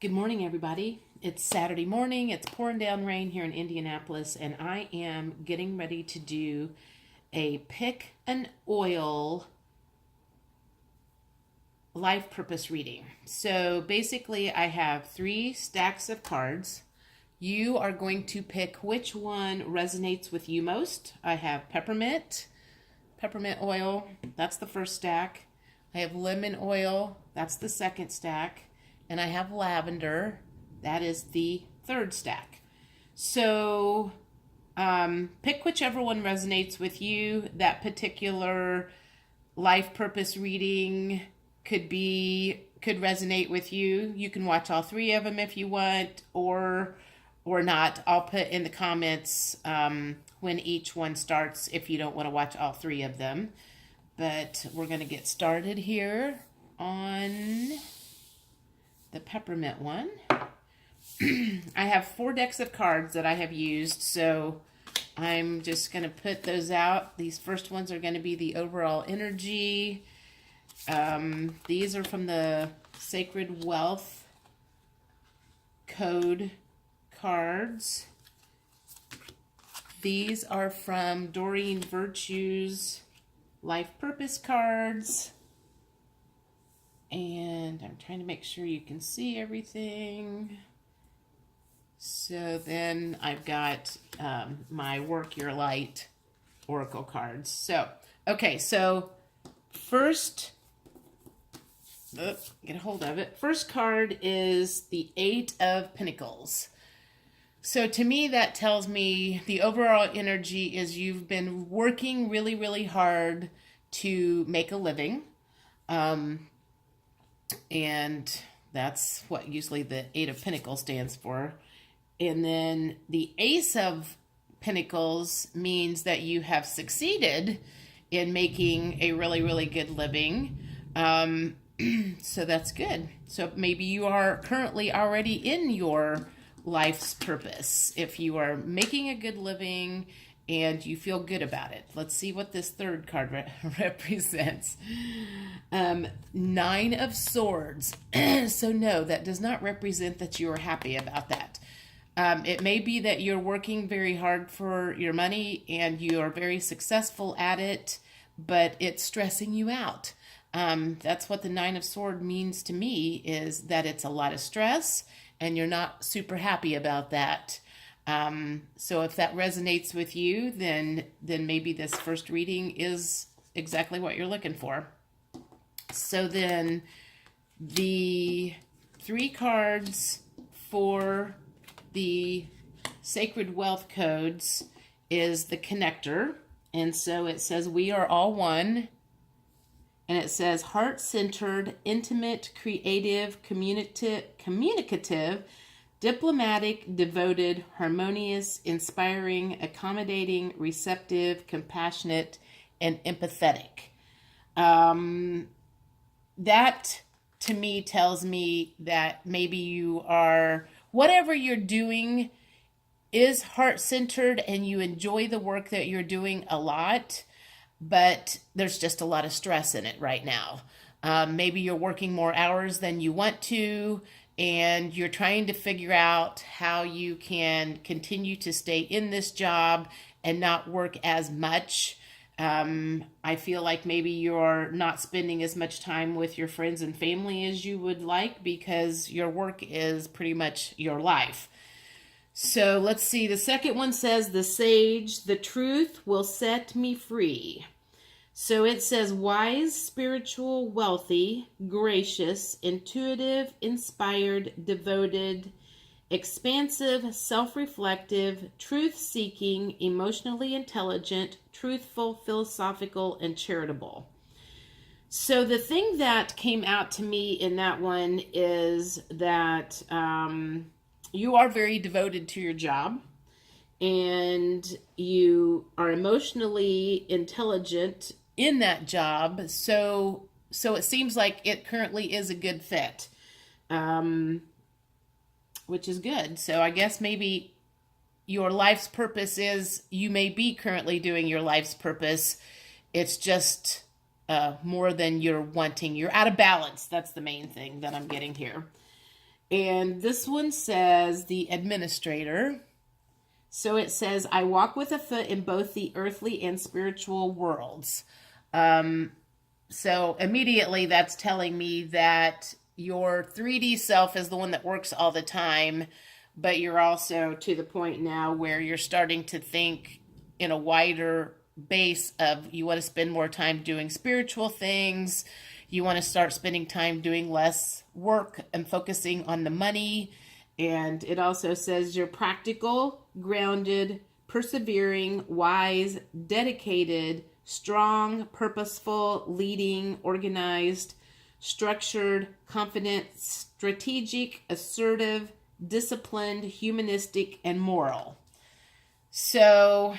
Good morning, everybody. It's Saturday morning. It's pouring down rain here in Indianapolis, and I am getting ready to do a pick an oil life purpose reading. So basically, I have 3 stacks of cards. You are going to pick which one resonates with you most. I have peppermint oil, that's the first stack. I have lemon oil, that's the second stack. And I have lavender, that is the third stack. So pick whichever one resonates with you. That particular life purpose reading could resonate with you. You can watch all 3 of them if you want, or not. I'll put in the comments when each one starts if you don't want to watch all 3 of them. But we're going to get started here on the peppermint one. I have 4 decks of cards that I have used, so I'm just going to put those out. These first ones are going to be the overall energy. These are from the Sacred Wealth Code cards. These are from Doreen Virtue's Life Purpose cards. And I'm trying to make sure you can see everything. So then I've got my Work Your Light Oracle cards. So, okay, so first, get a hold of it. First card is the 8 of Pentacles. So to me, that tells me the overall energy is you've been working really, really hard to make a living. And that's what usually the 8 of Pentacles stands for. And then the Ace of Pentacles means that you have succeeded in making a really, really good living. So that's good. So maybe you are currently already in your life's purpose. If you are making a good living and you feel good about it. Let's see what this third card represents. 9 of Swords. So no, that does not represent that you are happy about that. It may be that you're working very hard for your money and you are very successful at it, but it's stressing you out. That's what the 9 of Swords means to me, is that it's a lot of stress and you're not super happy about that. So if that resonates with you, then maybe this first reading is exactly what you're looking for. So then the 3 cards for the Sacred Wealth Codes is the Connector. And so it says, we are all one. And it says, heart-centered, intimate, creative, communicative, diplomatic, devoted, harmonious, inspiring, accommodating, receptive, compassionate, and empathetic. That, to me, tells me that maybe you are, whatever you're doing is heart-centered and you enjoy the work that you're doing a lot, but there's just a lot of stress in it right now. Maybe you're working more hours than you want to, and you're trying to figure out how you can continue to stay in this job and not work as much. I feel like maybe you're not spending as much time with your friends and family as you would like because your work is pretty much your life. So let's see. The second one says, the Sage, the truth will set me free. So it says, wise, spiritual, wealthy, gracious, intuitive, inspired, devoted, expansive, self-reflective, truth-seeking, emotionally intelligent, truthful, philosophical, and charitable. So the thing that came out to me in that one is that you are very devoted to your job and you are emotionally intelligent in that job. So it seems like it currently is a good fit, which is good. So I guess maybe your life's purpose is, you may be currently doing your life's purpose. It's just more than you're wanting. You're out of balance. That's the main thing that I'm getting here. And this one says the administrator. So it says, I walk with a foot in both the earthly and spiritual worlds. So immediately that's telling me that your 3D self is the one that works all the time, but you're also to the point now where you're starting to think in a wider base of you want to spend more time doing spiritual things. You want to start spending time doing less work and focusing on the money. And it also says you're practical, grounded, persevering, wise, dedicated, strong, purposeful, leading, organized, structured, confident, strategic, assertive, disciplined, humanistic, and moral. So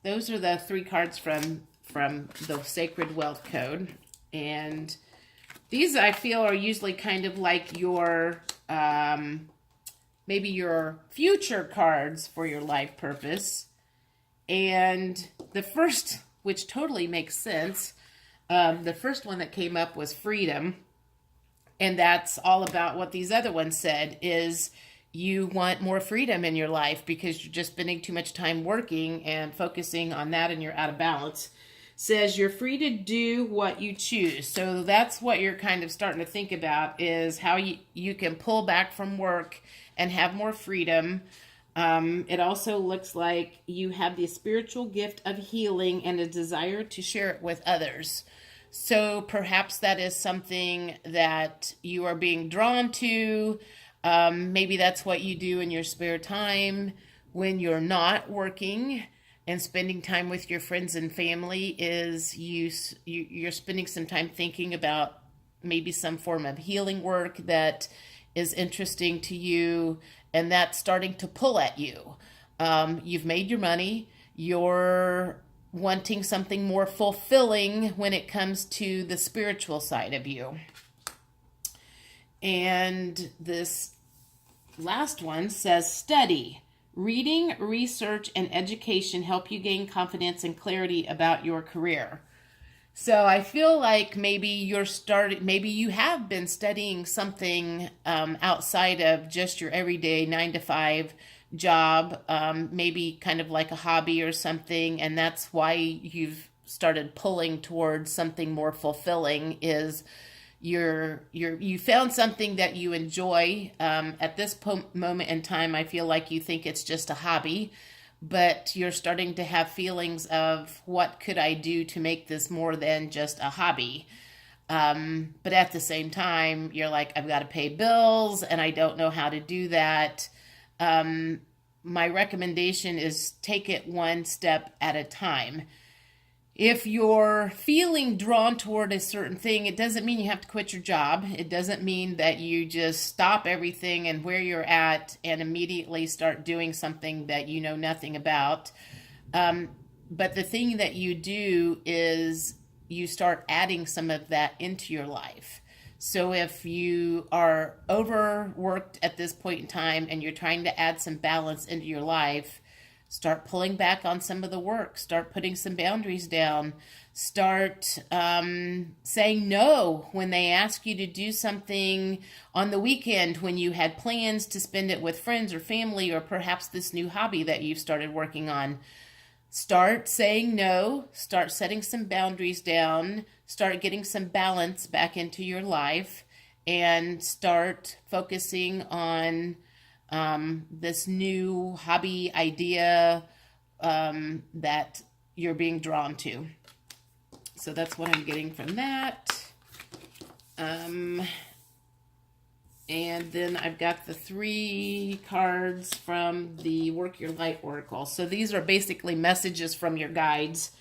those are the 3 cards from the Sacred Wealth Code. And these, I feel, are usually kind of like your maybe your future cards for your life purpose. And the first, which totally makes sense, the first one that came up was freedom. And that's all about what these other ones said, is you want more freedom in your life because you're just spending too much time working and focusing on that and you're out of balance. Says you're free to do what you choose. So that's what you're kind of starting to think about, is how you can pull back from work and have more freedom. It also looks like you have the spiritual gift of healing and a desire to share it with others. So perhaps that is something that you are being drawn to. Maybe that's what you do in your spare time when you're not working and spending time with your friends and family, is you're spending some time thinking about maybe some form of healing work that is interesting to you, and that's starting to pull at you. You've made your money. You're wanting something more fulfilling when it comes to the spiritual side of you. And this last one says study. Reading, research, and education help you gain confidence and clarity about your career. So I feel like maybe you have been studying something outside of just your everyday 9-to-5 job, maybe kind of like a hobby or something, and that's why you've started pulling towards something more fulfilling, is you found something that you enjoy. At this moment in time, I feel like you think it's just a hobby, but you're starting to have feelings of, what could I do to make this more than just a hobby? But at the same time, you're like, I've got to pay bills and I don't know how to do that. My recommendation is take it one step at a time. If you're feeling drawn toward a certain thing, it doesn't mean you have to quit your job. It doesn't mean that you just stop everything and where you're at and immediately start doing something that you know nothing about. But the thing that you do is you start adding some of that into your life. So if you are overworked at this point in time and you're trying to add some balance into your life, start pulling back on some of the work. Start putting some boundaries down. Start saying no when they ask you to do something on the weekend when you had plans to spend it with friends or family, or perhaps this new hobby that you've started working on. Start saying no. Start setting some boundaries down. Start getting some balance back into your life, and start focusing on this new hobby idea that you're being drawn to. So that's what I'm getting from that. And then I've got the 3 cards from the Work Your Light Oracle. So these are basically messages from your guides.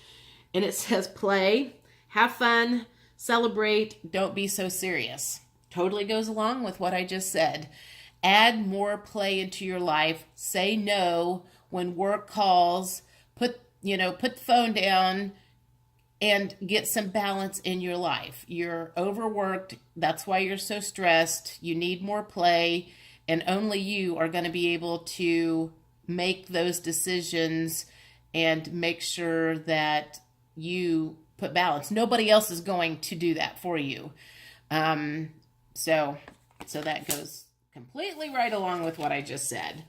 And it says play, have fun, celebrate, don't be so serious. Totally goes along with what I just said. Add more play into your life. Say no when work calls. Put the phone down and get some balance in your life. You're overworked. That's why you're so stressed. You need more play, and only you are going to be able to make those decisions and make sure that you put balance. Nobody else is going to do that for you. So that goes completely right along with what I just said.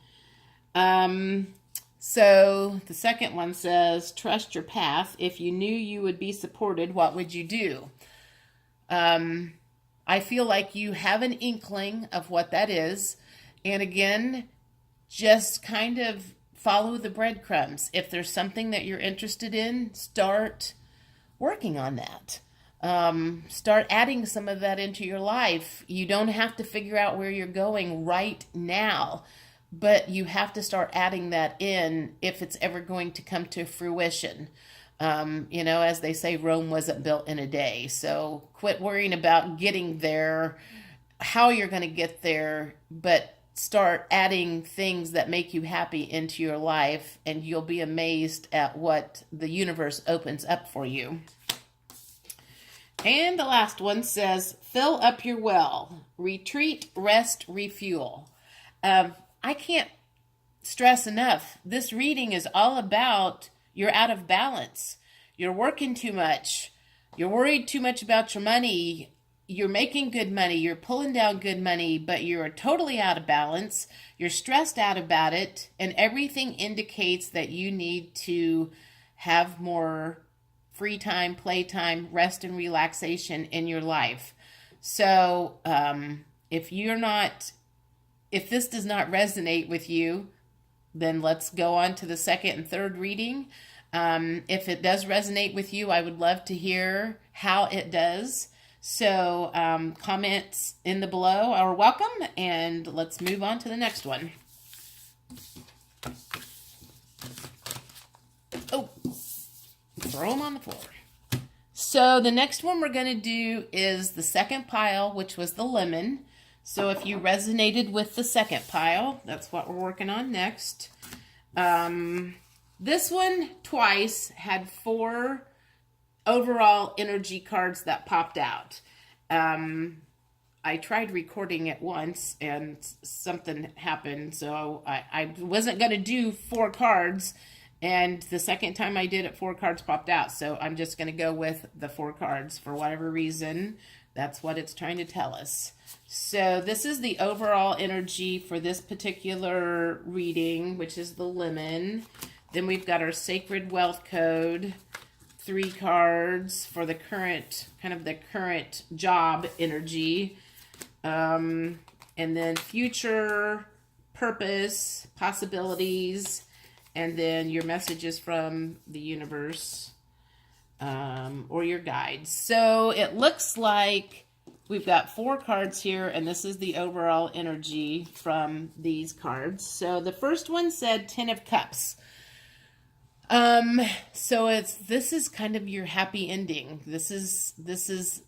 So the second one says, trust your path. If you knew you would be supported, what would you do? I feel like you have an inkling of what that is. And again, just kind of follow the breadcrumbs. If there's something that you're interested in, start working on that. Start adding some of that into your life. You don't have to figure out where you're going right now, but you have to start adding that in if it's ever going to come to fruition. As they say, Rome wasn't built in a day. So quit worrying about getting there, how you're going to get there, but start adding things that make you happy into your life, and you'll be amazed at what the universe opens up for you. And the last one says, fill up your well, retreat, rest, refuel. I can't stress enough. This reading is all about you're out of balance. You're working too much. You're worried too much about your money. You're making good money. You're pulling down good money, but you're totally out of balance. You're stressed out about it, and everything indicates that you need to have more free time, playtime, rest, and relaxation in your life. So if this does not resonate with you, then let's go on to the second and third reading. If it does resonate with you, I would love to hear how it does. So comments in the below are welcome, and let's move on to the next one. Oh, throw them on the floor. So the next one we're going to do is the second pile, which was the lemon. So if you resonated with the second pile, that's what we're working on next. This one twice had 4 overall energy cards that popped out. I tried recording it once and something happened, so I wasn't going to do 4 cards, and the second time I did it, 4 cards popped out. So I'm just going to go with the 4 cards for whatever reason. That's what it's trying to tell us. So this is the overall energy for this particular reading, which is the lemon. Then we've got our Sacred Wealth Code, 3 cards for the current, kind of the current job energy. And then future, purpose, possibilities, and then your messages from the universe, or your guides. So it looks like we've got 4 cards here, and this is the overall energy from these cards. So the first one said 10 of Cups. So this is kind of your happy ending. This is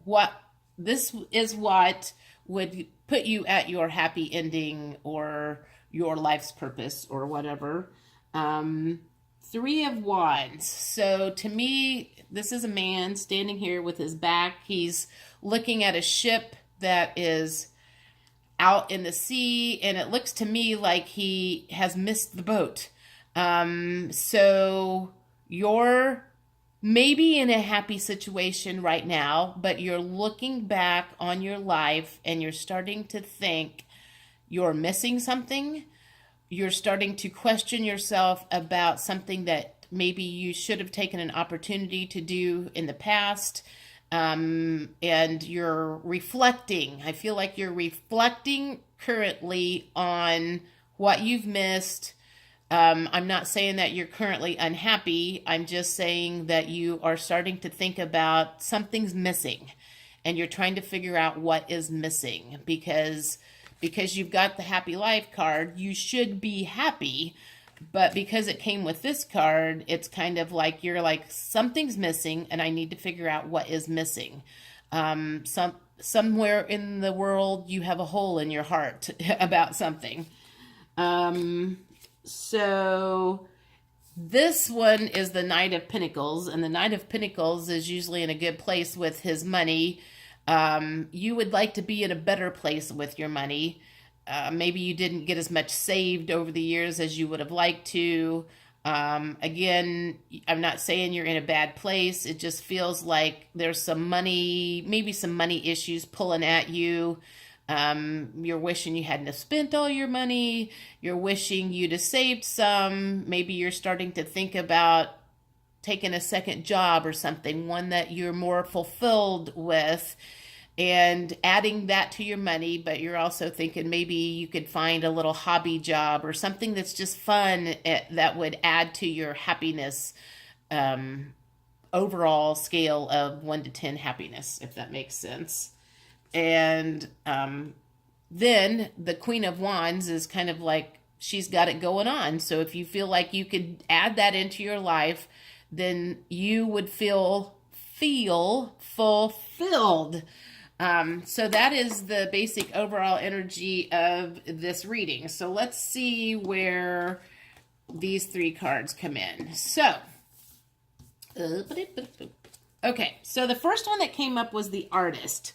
what would put you at your happy ending or your life's purpose or whatever. 3 of Wands. So to me, this is a man standing here with his back. He's looking at a ship that is out in the sea, and it looks to me like he has missed the boat. So you're maybe in a happy situation right now, but you're looking back on your life and you're starting to think you're missing something. You're starting to question yourself about something that maybe you should have taken an opportunity to do in the past. And you're reflecting. I feel like you're reflecting currently on what you've missed. I'm not saying that you're currently unhappy. I'm just saying that you are starting to think about something's missing, and you're trying to figure out what is missing, because you've got the happy life card, you should be happy, but because it came with this card, it's kind of like you're like, something's missing and I need to figure out what is missing. Somewhere in the world you have a hole in your heart about something. So this one is the Knight of Pentacles, and the Knight of Pentacles is usually in a good place with his money. You would like to be in a better place with your money. Maybe you didn't get as much saved over the years as you would have liked to. Again, I'm not saying you're in a bad place. It just feels like there's some money, maybe some money issues pulling at you. You're wishing you hadn't have spent all your money. You're wishing you'd have saved some. Maybe you're starting to think about taking a second job or something, one that you're more fulfilled with, and adding that to your money. But you're also thinking maybe you could find a little hobby job or something that's just fun, that would add to your happiness, overall scale of 1 to 10 happiness, if that makes sense. And then the Queen of Wands is kind of like she's got it going on. So if you feel like you could add that into your life, then you would feel fulfilled. So that is the basic overall energy of this reading. So let's see where these 3 cards come in. So, okay, so the first one that came up was the Artist.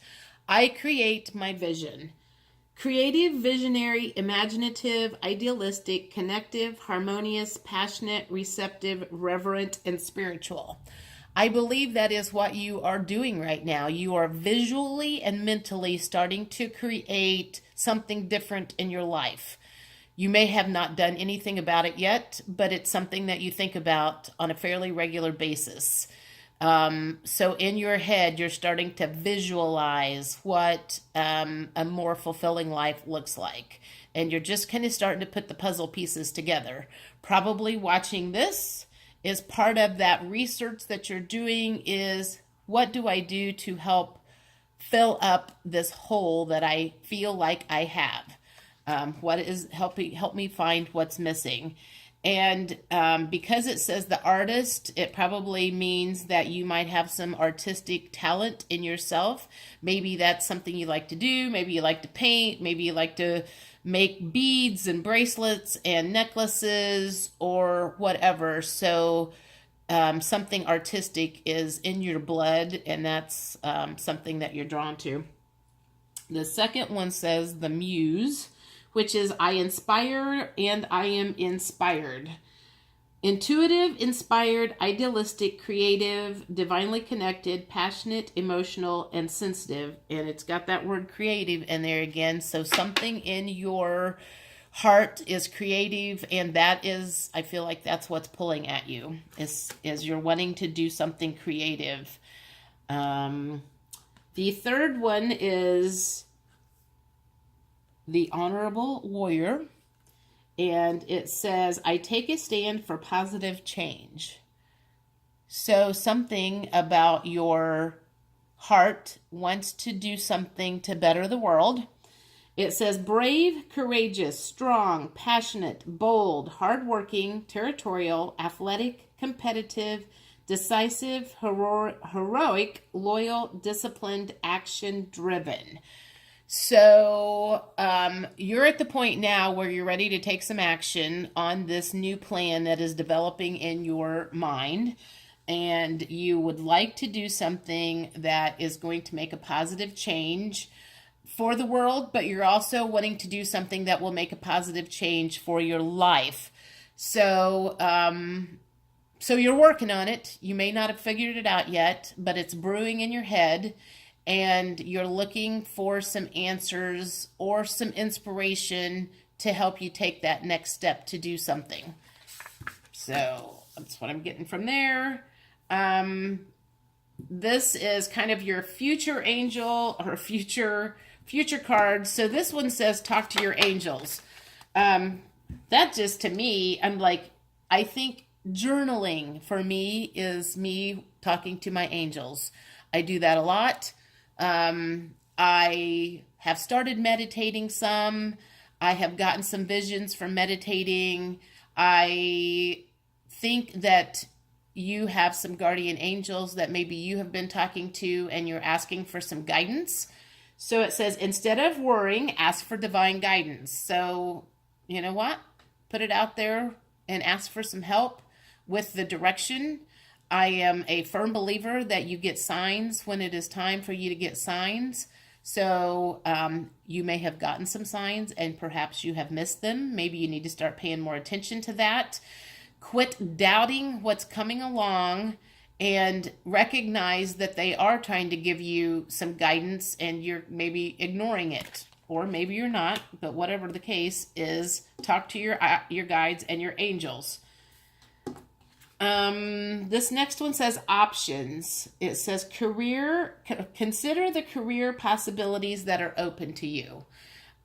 I create my vision. Creative, visionary, imaginative, idealistic, connective, harmonious, passionate, receptive, reverent, and spiritual. I believe that is what you are doing right now. You are visually and mentally starting to create something different in your life. You may have not done anything about it yet, but it's something that you think about on a fairly regular basis. So in your head, you're starting to visualize what a more fulfilling life looks like. And you're just kind of starting to put the puzzle pieces together. Probably watching this is part of that research that you're doing, is what do I do to help fill up this hole that I feel like I have? What is help me find what's missing? And because it says the Artist, it probably means that you might have some artistic talent in yourself. Maybe that's something you like to do. Maybe you like to paint. Maybe you like to make beads and bracelets and necklaces or whatever. So something artistic is in your blood, and that's something that you're drawn to. The second one says the Muse, which is I inspire and I am inspired. Intuitive, inspired, idealistic, creative, divinely connected, passionate, emotional, and sensitive. And it's got that word creative in there again. So something in your heart is creative, and that is, I feel like that's what's pulling at you, is you're wanting to do something creative. The third one is the Honorable Warrior, and it says, I take a stand for positive change. So something about your heart wants to do something to better the world. It says brave, courageous, strong, passionate, bold, hardworking, territorial, athletic, competitive, decisive, heroic, loyal, disciplined, action-driven. So you're at the point now where you're ready to take some action on this new plan that is developing in your mind, and you would like to do something that is going to make a positive change for the world, but you're also wanting to do something that will make a positive change for your life. So so you're working on it. You may not have figured it out yet, but it's brewing in your head, and you're looking for some answers or some inspiration to help you take that next step to do something. So that's what I'm getting from there. This is kind of your future angel or future card. So this one says talk to your angels. That just, to me, I'm like, I think journaling for me is me talking to my angels. I do that a lot. I have started meditating some. I have gotten some visions from meditating. I think that you have some guardian angels that maybe you have been talking to, and you're asking for some guidance. So it says, instead of worrying, ask for divine guidance. So, you know what? Put it out there and ask for some help with the direction. I am a firm believer that you get signs when it is time for you to get signs. So you may have gotten some signs and perhaps you have missed them. Maybe you need to start paying more attention to that. Quit doubting what's coming along and recognize that they are trying to give you some guidance and you're maybe ignoring it. or maybe you're not, but whatever the case is, talk to your guides and your angels. This next one says options. It says consider the career possibilities that are open to you.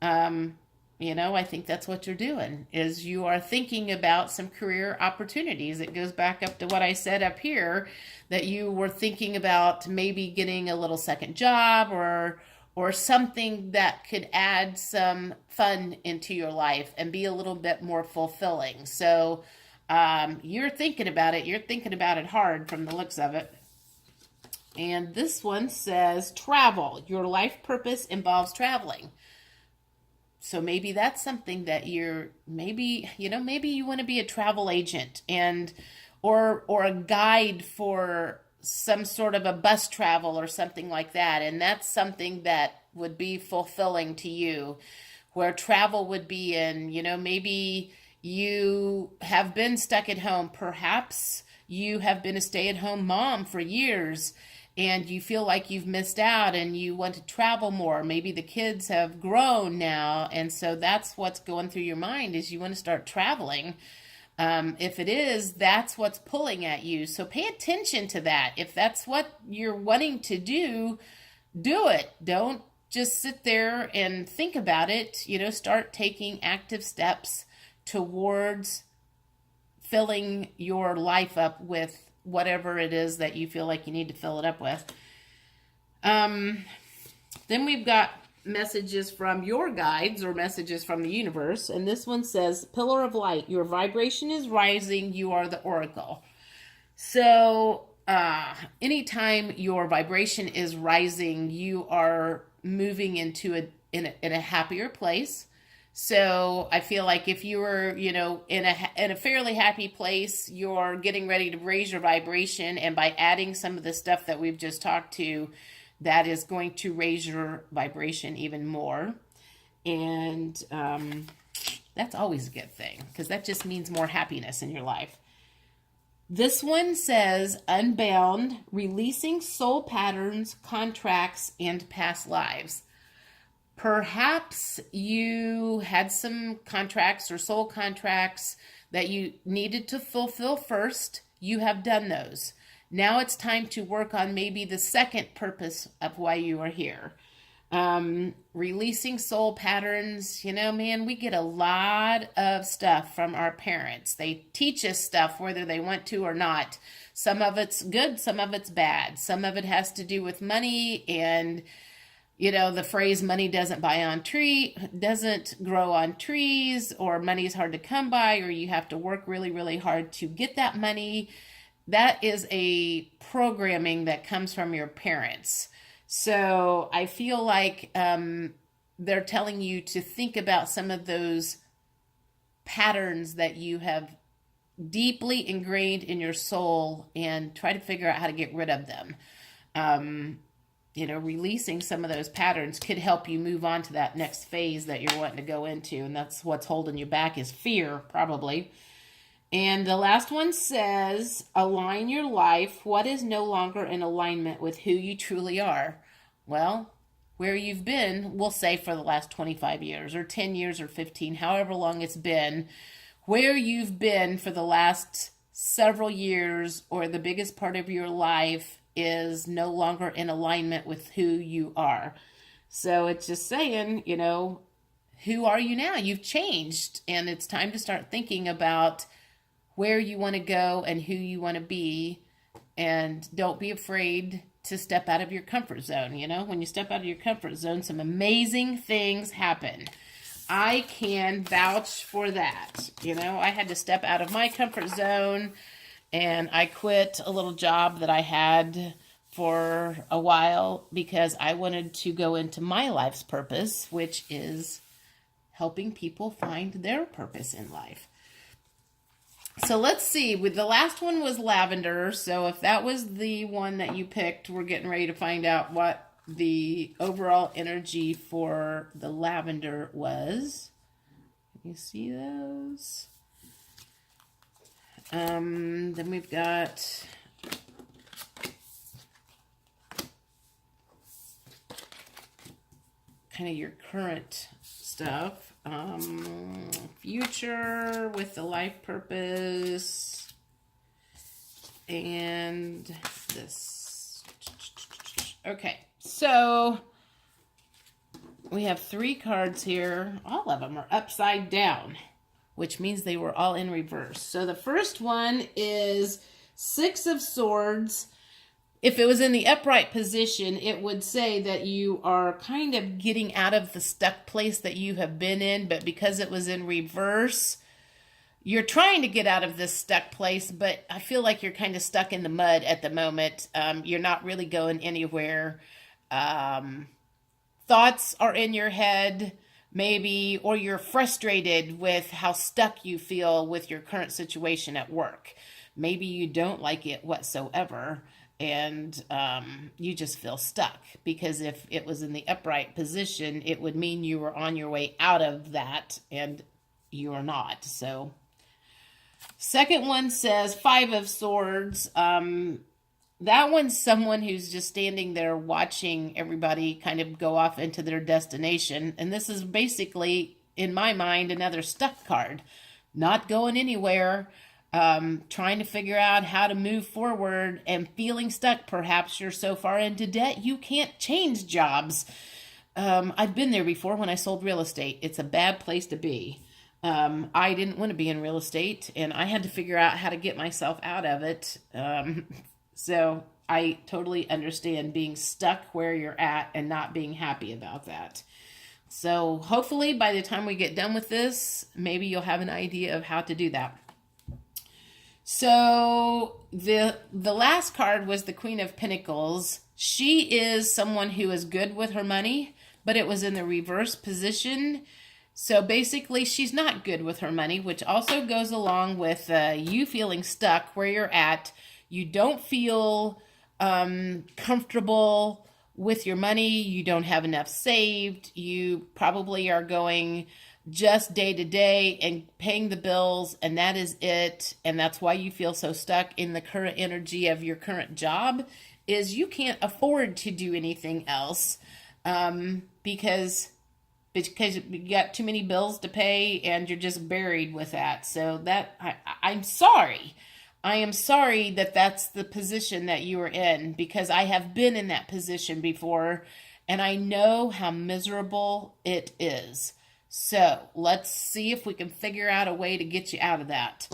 I think that's what you're doing, is you are thinking about some career opportunities. It goes back up to what I said up here, that you were thinking about maybe getting a little second job or something that could add some fun into your life and be a little bit more fulfilling. So you're thinking about it. You're thinking about it hard from the looks of it. And this one says travel. Your life purpose involves traveling. So maybe that's something that maybe you want to be a travel agent or a guide for some sort of a bus travel or something like that. And that's something that would be fulfilling to you, where travel would be in, maybe you have been stuck at home. Perhaps you have been a stay-at-home mom for years and you feel like you've missed out and you want to travel more. Maybe the kids have grown now, and so that's what's going through your mind, is you want to start traveling. If it is, that's what's pulling at you. So pay attention to that. If that's what you're wanting to do, do it. Don't just sit there and think about it. Start taking active steps towards filling your life up with whatever it is that you feel like you need to fill it up with. Then we've got messages from your guides or messages from the universe. And this one says, Pillar of Light, your vibration is rising. You are the oracle. So anytime your vibration is rising, you are moving into in a happier place. So I feel like if you were, in a fairly happy place, you're getting ready to raise your vibration. And by adding some of the stuff that we've just talked to, that is going to raise your vibration even more. And that's always a good thing, because that just means more happiness in your life. This one says, Unbound, releasing soul patterns, contracts, and past lives. Perhaps you had some contracts or soul contracts that you needed to fulfill first. You have done those. Now it's time to work on maybe the second purpose of why you are here. Releasing soul patterns. We get a lot of stuff from our parents. They teach us stuff whether they want to or not. Some of it's good, some of it's bad. Some of it has to do with money and the phrase money doesn't grow on trees, or money is hard to come by, or you have to work really, really hard to get that money. That is a programming that comes from your parents. So I feel like they're telling you to think about some of those patterns that you have deeply ingrained in your soul and try to figure out how to get rid of them. Releasing some of those patterns could help you move on to that next phase that you're wanting to go into. And that's what's holding you back, is fear, probably. And the last one says, align your life. What is no longer in alignment with who you truly are? Well, where you've been, we'll say for the last 25 years or 10 years or 15, however long it's been, where you've been for the last several years or the biggest part of your life is no longer in alignment with who you are. So it's just saying, who are you now? You've changed, and it's time to start thinking about where you want to go and who you want to be. And don't be afraid to step out of your comfort zone. When you step out of your comfort zone, some amazing things happen. I can vouch for that. I had to step out of my comfort zone, and I quit a little job that I had for a while because I wanted to go into my life's purpose, which is helping people find their purpose in life. So let's see. The last one was lavender. So if that was the one that you picked, we're getting ready to find out what the overall energy for the lavender was. Can you see those? Then we've got kind of your current stuff. Future with the life purpose. And this. Okay, so we have 3 cards here. All of them are upside down, which means they were all in reverse. So the first one is 6 of Swords. If it was in the upright position, it would say that you are kind of getting out of the stuck place that you have been in, but because it was in reverse, you're trying to get out of this stuck place, but I feel like you're kind of stuck in the mud at the moment. You're not really going anywhere. Thoughts are in your head, maybe, or you're frustrated with how stuck you feel with your current situation at work. Maybe you don't like it whatsoever, and you just feel stuck, because if it was in the upright position, it would mean you were on your way out of that, and you are not. So second one says 5 of Swords. That one's someone who's just standing there watching everybody kind of go off into their destination. And this is basically, in my mind, another stuck card. Not going anywhere, trying to figure out how to move forward and feeling stuck. Perhaps you're so far into debt you can't change jobs. I've been there before when I sold real estate. It's a bad place to be. I didn't want to be in real estate, and I had to figure out how to get myself out of it. So I totally understand being stuck where you're at and not being happy about that. So hopefully by the time we get done with this, maybe you'll have an idea of how to do that. So the last card was the Queen of Pentacles. She is someone who is good with her money, but it was in the reverse position. So basically, she's not good with her money, which also goes along with you feeling stuck where you're at. You don't feel comfortable with your money. You don't have enough saved. You probably are going just day to day and paying the bills, and that is it. And that's why you feel so stuck in the current energy of your current job, is you can't afford to do anything else because you got too many bills to pay and you're just buried with that. So that I'm sorry. I am sorry that that's the position that you are in, because I have been in that position before and I know how miserable it is. So let's see if we can figure out a way to get you out of that.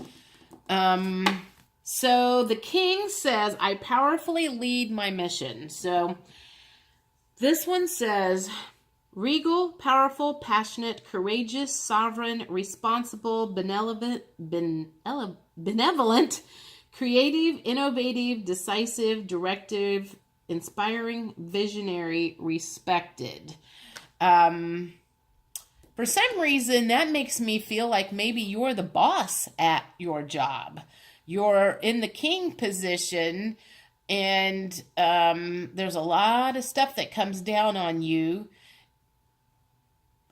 So the King says, I powerfully lead my mission. So this one says, regal, powerful, passionate, courageous, sovereign, responsible, benevolent, creative, innovative, decisive, directive, inspiring, visionary, respected. For some reason, that makes me feel like maybe you're the boss at your job. You're in the king position, and there's a lot of stuff that comes down on you.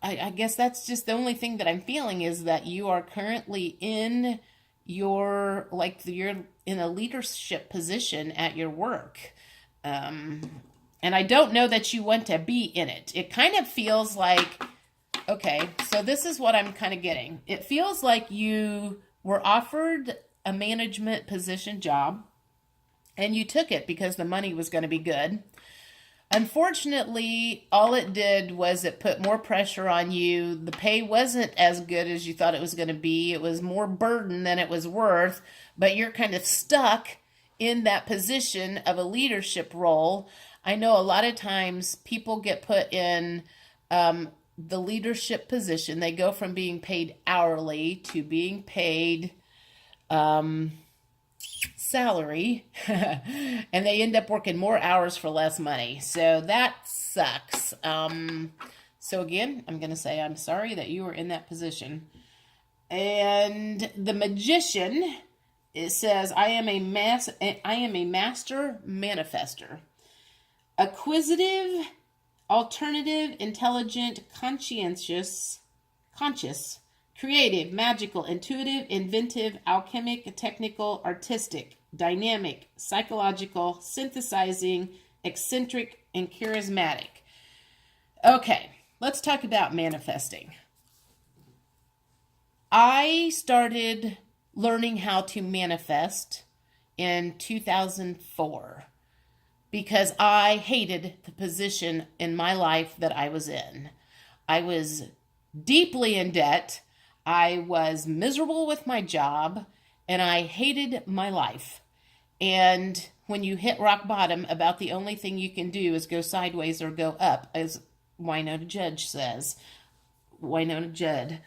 I guess that's just the only thing that I'm feeling, is that you are currently in you're in a leadership position at your work. And I don't know that you want to be in it. It kind of feels like, okay, so this is what I'm kind of getting. It feels like you were offered a management position job and you took it because the money was going to be good. Unfortunately, all it did was it put more pressure on you. The pay wasn't as good as you thought it was going to be. It was more burden than it was worth, but you're kind of stuck in that position of a leadership role. I know a lot of times people get put in the leadership position. They go from being paid hourly to being paid salary, and they end up working more hours for less money. So that sucks. So again, I'm going to say I'm sorry that you were in that position. And the Magician, it says, I am a master manifester. Acquisitive, alternative, intelligent, conscious, creative, magical, intuitive, inventive, alchemic, technical, artistic, dynamic, psychological, synthesizing, eccentric, and charismatic. Okay, let's talk about manifesting. I started learning how to manifest in 2004 because I hated the position in my life that I was in. I was deeply in debt. I was miserable with my job, and I hated my life. And when you hit rock bottom, about the only thing you can do is go sideways or go up, as Wynonna Judd says. Wynonna Judd.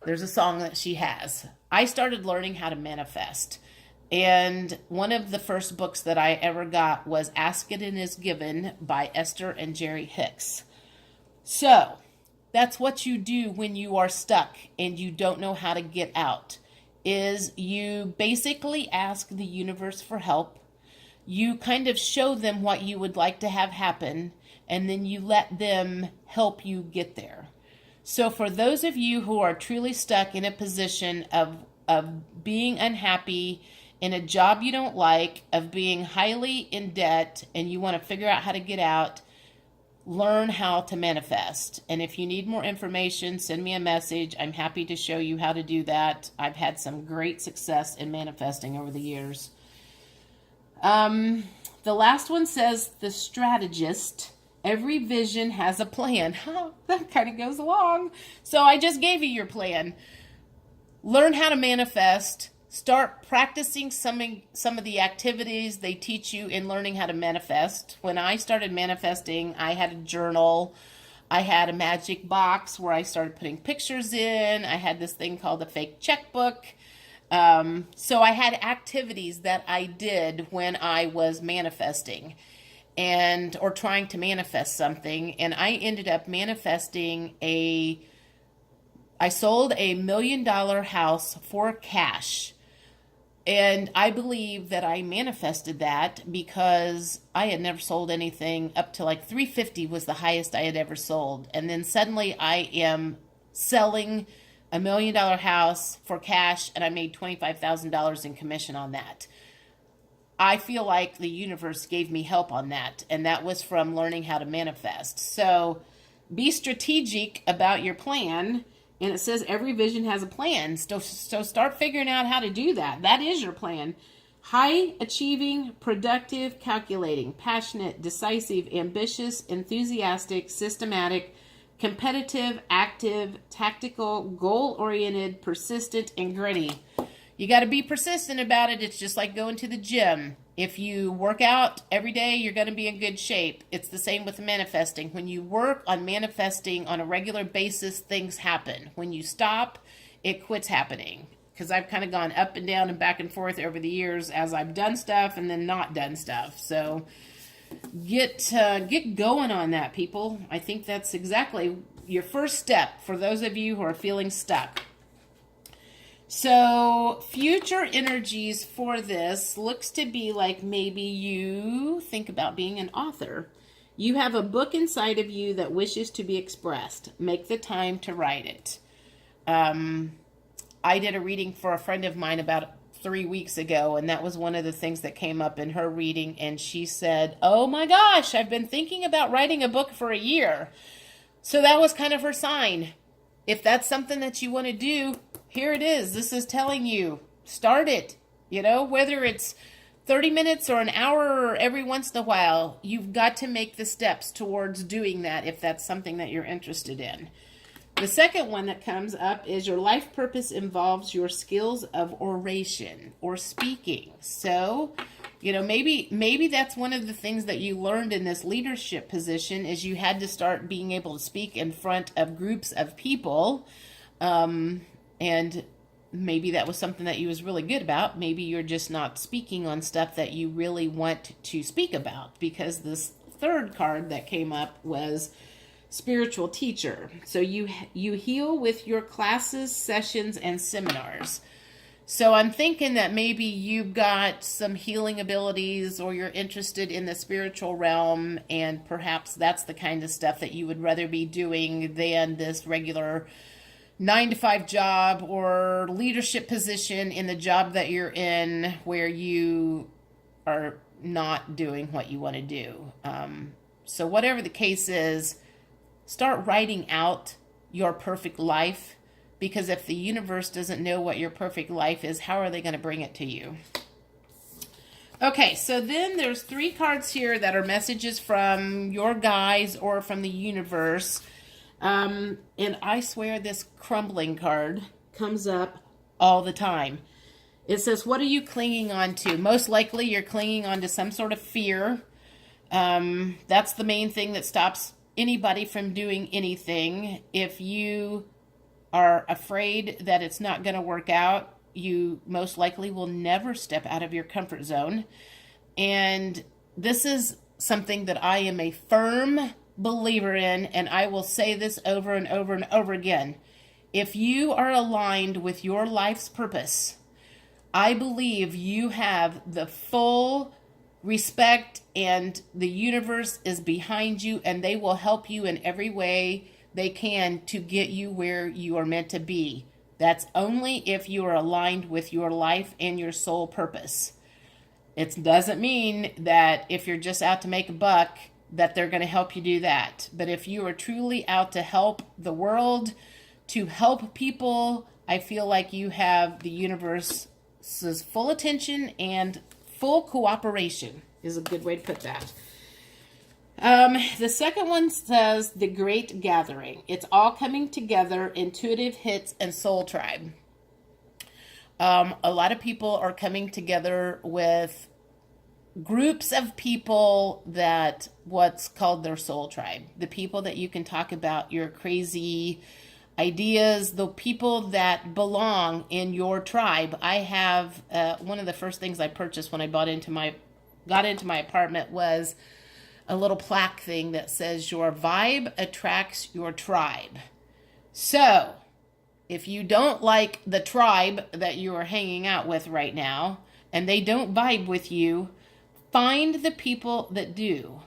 There's a song that she has. I started learning how to manifest. And one of the first books that I ever got was Ask It and Is Given by Esther and Jerry Hicks. So, that's what you do when you are stuck and you don't know how to get out, is you basically ask the universe for help. You kind of show them what you would like to have happen, and then you let them help you get there. So for those of you who are truly stuck in a position of being unhappy, in a job you don't like, of being highly in debt, and you want to figure out how to get out, learn how to manifest. And if you need more information, send me a message. I'm happy to show you how to do that. I've had some great success in manifesting over the years. The last one says, the strategist. Every vision has a plan. That kind of goes along. So I just gave you your plan. Learn how to manifest. Start practicing some of the activities they teach you in learning how to manifest. When I started manifesting, I had a journal. I had a magic box where I started putting pictures in. I had this thing called a fake checkbook. So I had activities that I did when I was manifesting or trying to manifest something. And I ended up manifesting I sold $1 million house for cash. And I believe that I manifested that because I had never sold anything up to like 350 was the highest I had ever sold. And then suddenly I am selling $1 million house for cash, and I made $25,000 in commission on that. I feel like the universe gave me help on that, and that was from learning how to manifest. So be strategic about your plan. And it says every vision has a plan. So start figuring out how to do that. That is your plan. High achieving, productive, calculating, passionate, decisive, ambitious, enthusiastic, systematic, competitive, active, tactical, goal-oriented, persistent, and gritty. You got to be persistent about it. It's just like going to the gym. If you work out every day, you're going to be in good shape. It's the same with manifesting. When you work on manifesting on a regular basis, things happen. When you stop, it quits happening. Because I've kind of gone up and down and back and forth over the years as I've done stuff and then not done stuff. So get going on that, people. I think that's exactly your first step for those of you who are feeling stuck. So future energies for this looks to be like maybe you think about being an author. You have a book inside of you that wishes to be expressed. Make the time to write it. I did a reading for a friend of mine about 3 weeks ago, and that was one of the things that came up in her reading, and she said, oh my gosh, I've been thinking about writing a book for a year. So that was kind of her sign. If that's something that you want to do, here it is. This is telling you, start it. You know, whether it's 30 minutes or an hour or every once in a while, you've got to make the steps towards doing that if that's something that you're interested in. The second one that comes up is your life purpose involves your skills of oration or speaking. So, you know, maybe that's one of the things that you learned in this leadership position is you had to start being able to speak in front of groups of people. And maybe that was something that you was really good about. Maybe you're just not speaking on stuff that you really want to speak about, because this third card that came up was spiritual teacher. So you heal with your classes, sessions, and seminars. So I'm thinking that maybe you've got some healing abilities, or you're interested in the spiritual realm, and perhaps that's the kind of stuff that you would rather be doing than this regular 9-to-5 job or leadership position in the job that you're in where you are not doing what you want to do. So whatever the case is, start writing out your perfect life, because if the universe doesn't know what your perfect life is, how are they going to bring it to you? Okay, so then there's 3 cards here that are messages from your guides or from the universe. And I swear this crumbling card comes up all the time. It says, what are you clinging on to? Most likely you're clinging on to some sort of fear. That's the main thing that stops anybody from doing anything. If you are afraid that it's not going to work out, you most likely will never step out of your comfort zone. And this is something that I am a firm believer in, and I will say this over and over and over again. If you are aligned with your life's purpose, I believe you have the full respect, and the universe is behind you, and they will help you in every way they can to get you where you are meant to be. That's only if you are aligned with your life and your soul purpose. It doesn't mean that if you're just out to make a buck that they're going to help you do that. But if you are truly out to help the world, to help people, I feel like you have the universe's full attention and full cooperation is a good way to put that. The second one says the Great Gathering. It's all coming together, intuitive hits, and soul tribe. A lot of people are coming together with groups of people that what's called their soul tribe. The people that you can talk about your crazy ideas, the people that belong in your tribe. I have one of the first things I purchased when I got into my apartment was a little plaque thing that says your vibe attracts your tribe. So if you don't like the tribe that you are hanging out with right now and they don't vibe with you, find the people that do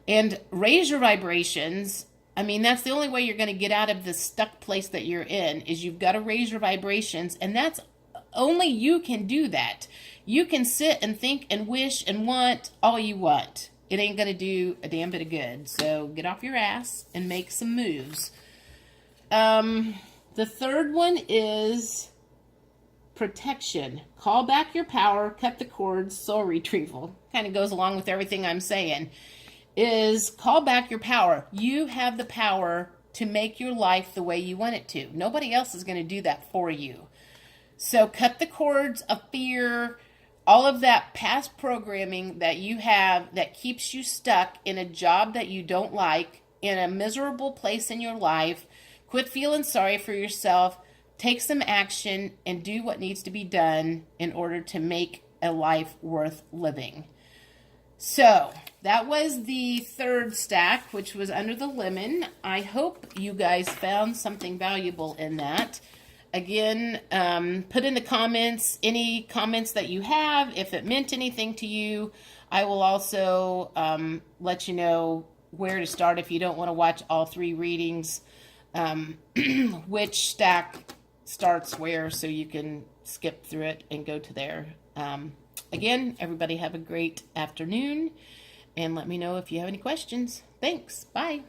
and raise your vibrations. I mean, that's the only way you're going to get out of the stuck place that you're in, is you've got to raise your vibrations, and that's only you can do that. You can sit and think and wish and want all you want. It ain't going to do a damn bit of good. So get off your ass and make some moves. The third one is protection. Call back your power, cut the cords, soul retrieval. Kind of goes along with everything I'm saying. Is call back your power. You have the power to make your life the way you want it to. Nobody else is going to do that for you. So cut the cords of fear, all of that past programming that you have that keeps you stuck in a job that you don't like, in a miserable place in your life. Quit feeling sorry for yourself. Take some action and do what needs to be done in order to make a life worth living. So that was the third stack, which was under the lemon. I hope you guys found something valuable in that. Again, put in the comments any comments that you have, if it meant anything to you. I will also let you know where to start if you don't want to watch all 3 readings, which stack starts where, so you can skip through it and go to there. Again, everybody have a great afternoon, and let me know if you have any questions. Thanks. Bye.